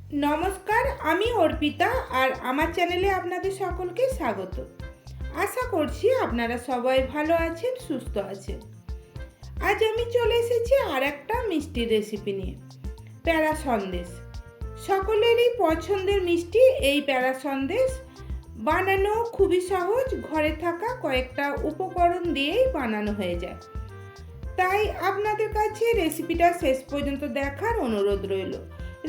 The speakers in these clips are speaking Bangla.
নমস্কার, আমি অর্পিতা আর আমার চ্যানেলে আপনাদের সকলকে স্বাগত। আশা করছি আপনারা সবাই ভালো আছেন, সুস্থ আছেন। আজ আমি চলে এসেছি আর একটা মিষ্টির রেসিপি নিয়ে, প্যারা সন্দেশ। সকলেরই পছন্দের মিষ্টি এই প্যারা সন্দেশ। বানানো খুবই সহজ, ঘরে থাকা কয়েকটা উপকরণ দিয়েই বানানো হয়ে যায়। তাই আপনাদের কাছে রেসিপিটা শেষ পর্যন্ত দেখার অনুরোধ রইল।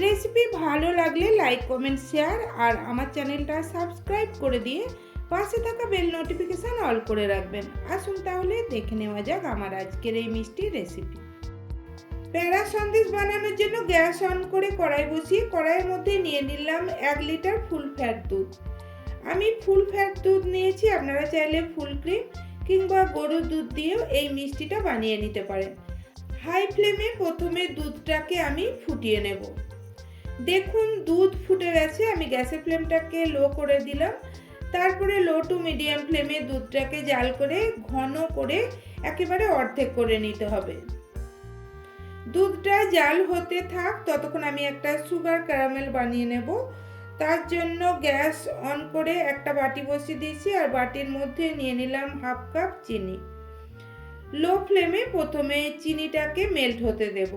রেসিপি ভালো লাগলে লাইক, কমেন্ট, শেয়ার আর আমার চ্যানেলটা সাবস্ক্রাইব করে দিয়ে পাশে থাকা বেল নোটিফিকেশান অল করে রাখবেন। আসুন তাহলে দেখে নেওয়া যাক আমার আজকের এই মিষ্টির রেসিপি। প্যারা সন্দেশ বানানোর জন্য গ্যাস অন করে কড়াই বসিয়ে কড়াইয়ের মধ্যে নিয়ে নিলাম 1 লিটার ফুল ফ্যাট দুধ। আমি ফুল ফ্যাট দুধ নিয়েছি, আপনারা চাইলে ফুল ক্রিম কিংবা গরুর দুধ দিয়েও এই মিষ্টিটা বানিয়ে নিতে পারেন। হাই ফ্লেমে প্রথমে দুধটাকে আমি ফুটিয়ে নেব। দেখুন দুধ ফুটে গেছে, আমি গ্যাসের ফ্লেমটাকে লো করে দিলাম। তারপরে লো টু মিডিয়াম ফ্লেমে দুধটাকে জাল করে ঘন করে একেবারে অর্ধেক করে নিতে হবে। দুধটা জাল হতে থাক, ততক্ষণ আমি একটা সুগার ক্যারামেল বানিয়ে নেব। তার জন্য গ্যাস অন করে একটা বাটি বসিয়ে দিয়েছি আর বাটির মধ্যে নিয়ে নিলাম হাফ কাপ চিনি। লো ফ্লেমে প্রথমে চিনিটাকে মেল্ট হতে দেব।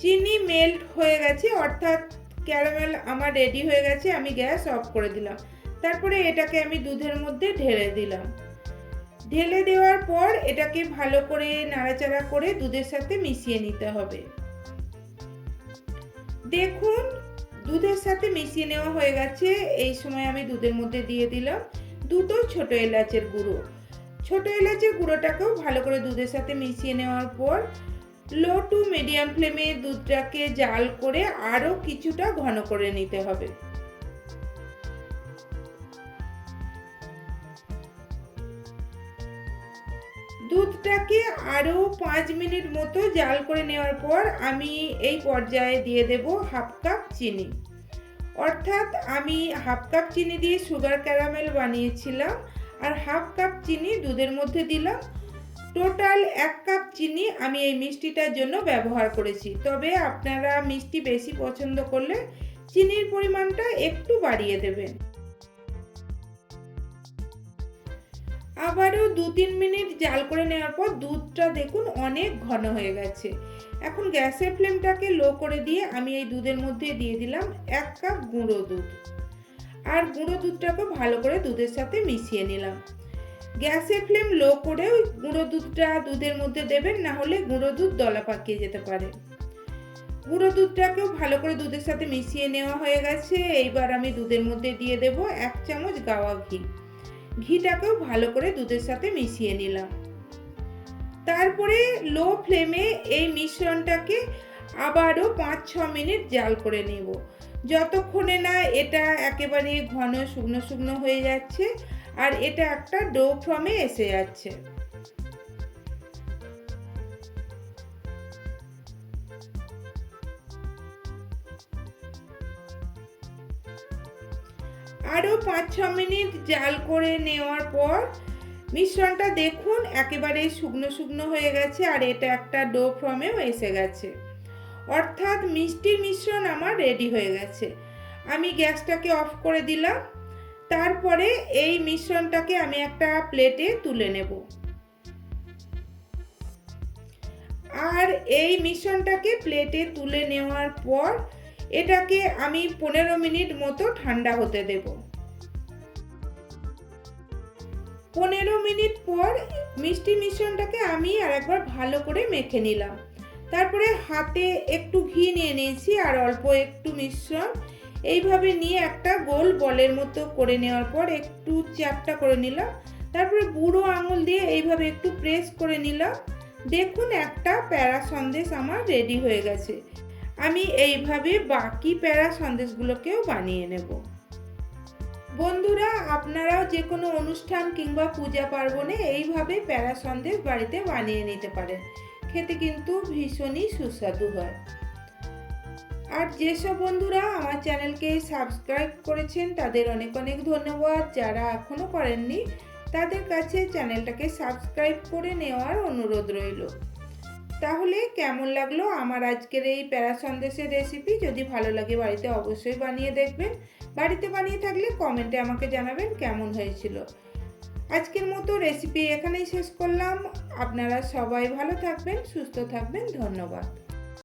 চিনি মেল্ট হয়ে গেছে, অর্থাৎ ক্যারামেল আমার রেডি হয়ে গেছে। আমি গ্যাস অফ করে দিলাম। তারপরে এটাকে আমি দুধের মধ্যে ঢেলে দিলাম। ঢেলে দেওয়ার পর এটাকে ভালো করে নাড়াচাড়া করে দুধের সাথে মিশিয়ে নিতে হবে। দেখুন দুধের সাথে মিশিয়ে নেওয়া হয়ে গেছে। এই সময় আমি দুধের মধ্যে দিয়ে দিলাম দুটো ছোট এলাচের গুঁড়ো। ছোট এলাচের গুঁড়োটাকেও ভালো করে দুধের সাথে মিশিয়ে নেওয়ার পর লো টু মিডিয়াম ফ্লেমে দুধটাকে জাল করে আরও কিছুটা ঘন করে নিতে হবে। দুধটাকে আরও 5 মিনিট মতো জাল করে নেওয়ার পর আমি এই পর্যায়ে দিয়ে দেব হাফ কাপ চিনি। অর্থাৎ আমি হাফ কাপ চিনি দিয়ে সুগার ক্যারামেল বানিয়েছিলাম আর হাফ কাপ চিনি দুধের মধ্যে দিলাম। টোটাল 1 কাপ চিনি আমি এই মিষ্টিটার জন্য ব্যবহার করেছি। তবে আপনারা মিষ্টি বেশি পছন্দ করলে চিনির পরিমাণটা একটু বাড়িয়ে দেবেন। আবারও 2-3 মিনিট জাল করে নেওয়ার পর দুধটা দেখুন অনেক ঘন হয়ে গেছে। এখন গ্যাসের ফ্লেমটাকে লো করে দিয়ে আমি এই দুধের মধ্যে দিয়ে দিলাম 1 কাপ গুঁড়ো দুধ। আর গুঁড়ো দুধটাকে ভালো করে দুধের সাথে মিশিয়ে নিলাম। গ্যাসের ফ্লেম লো করে ওই গুঁড়ো দুধটা দুধের মধ্যে দেবেন, না হলে গুঁড়ো দুধ দলা পাকিয়ে যেতে পারে। গুঁড়ো দুধটাকেও ভালো করে দুধের সাথে মিশিয়ে নেওয়া হয়ে গেছে। এইবার আমি দুধের মধ্যে দিয়ে দেব 1 চামচ গাওয়া ঘি। ঘিটাকেও ভালো করে দুধের সাথে মিশিয়ে নিলাম। তারপরে লো ফ্লেমে এই মিশ্রণটাকে আবারও 5-6 মিনিট জাল করে নেব, যতক্ষণে না এটা একেবারে ঘন শুকনো শুকনো হয়ে যাচ্ছে আর এটা একটা ডো ফর্মে এসে যাচ্ছে। আরও 5-6 মিনিট জাল করে নেওয়ার পর মিশ্রণটা দেখুন একেবারে শুকনো শুকনো হয়ে গেছে আর এটা একটা ডো ফর্মেও এসে গেছে। অর্থাৎ মিষ্টির মিশ্রণ আমার রেডি হয়ে গেছে। আমি গ্যাসটাকে অফ করে দিলাম। তারপরে এই মিশ্রণটাকে আমি একটা প্লেটে তুলে নেব। আর এই মিশ্রণটাকে প্লেটে তুলে নেওয়ার পর এটাকে আমি 15 মিনিট মতো ঠান্ডা হতে দেব। 15 মিনিট পর মিষ্টি মিশ্রণটাকে আমি আরেকবার ভালো করে মেখে নিলাম। তারপরে হাতে একটু ঘি নিয়ে নিয়েছি আর অল্প একটু মিশ্রণ এইভাবে নিয়ে একটা গোল বলের মতো করে নেওয়ার পর একটু চ্যাপটা করে নিলাম। তারপরে বুড়ো আঙুল দিয়ে এইভাবে একটু প্রেস করে নিলাম। দেখুন একটা প্যারা সন্দেশ আমার রেডি হয়ে গেছে। আমি এইভাবে বাকি প্যারা সন্দেশগুলোকেও বানিয়ে নেব। বন্ধুরা, আপনারাও যে কোনো অনুষ্ঠান কিংবা পূজা পার্বণে এইভাবে প্যারা সন্দেশ বাড়িতে বানিয়ে নিতে পারেন। খেতে কিন্তু ভীষণই সুস্বাদু হয়। আর যেসব বন্ধুরা আমার চ্যানেলকে সাবস্ক্রাইব করেছেন তাদের অনেক অনেক ধন্যবাদ। যারা এখনও করেননি তাদের কাছে চ্যানেলটাকে সাবস্ক্রাইব করে নেওয়ার অনুরোধ রইল। তাহলে কেমন লাগলো আমার আজকের এই প্যারা সন্দেশের রেসিপি? যদি ভালো লাগে বাড়িতে অবশ্যই বানিয়ে দেখবেন। বাড়িতে বানিয়ে থাকলে কমেন্টে আমাকে জানাবেন কেমন হয়েছিল। আজকের মতো রেসিপি এখানেই শেষ করলাম। আপনারা সবাই ভালো থাকবেন, সুস্থ থাকবেন। ধন্যবাদ।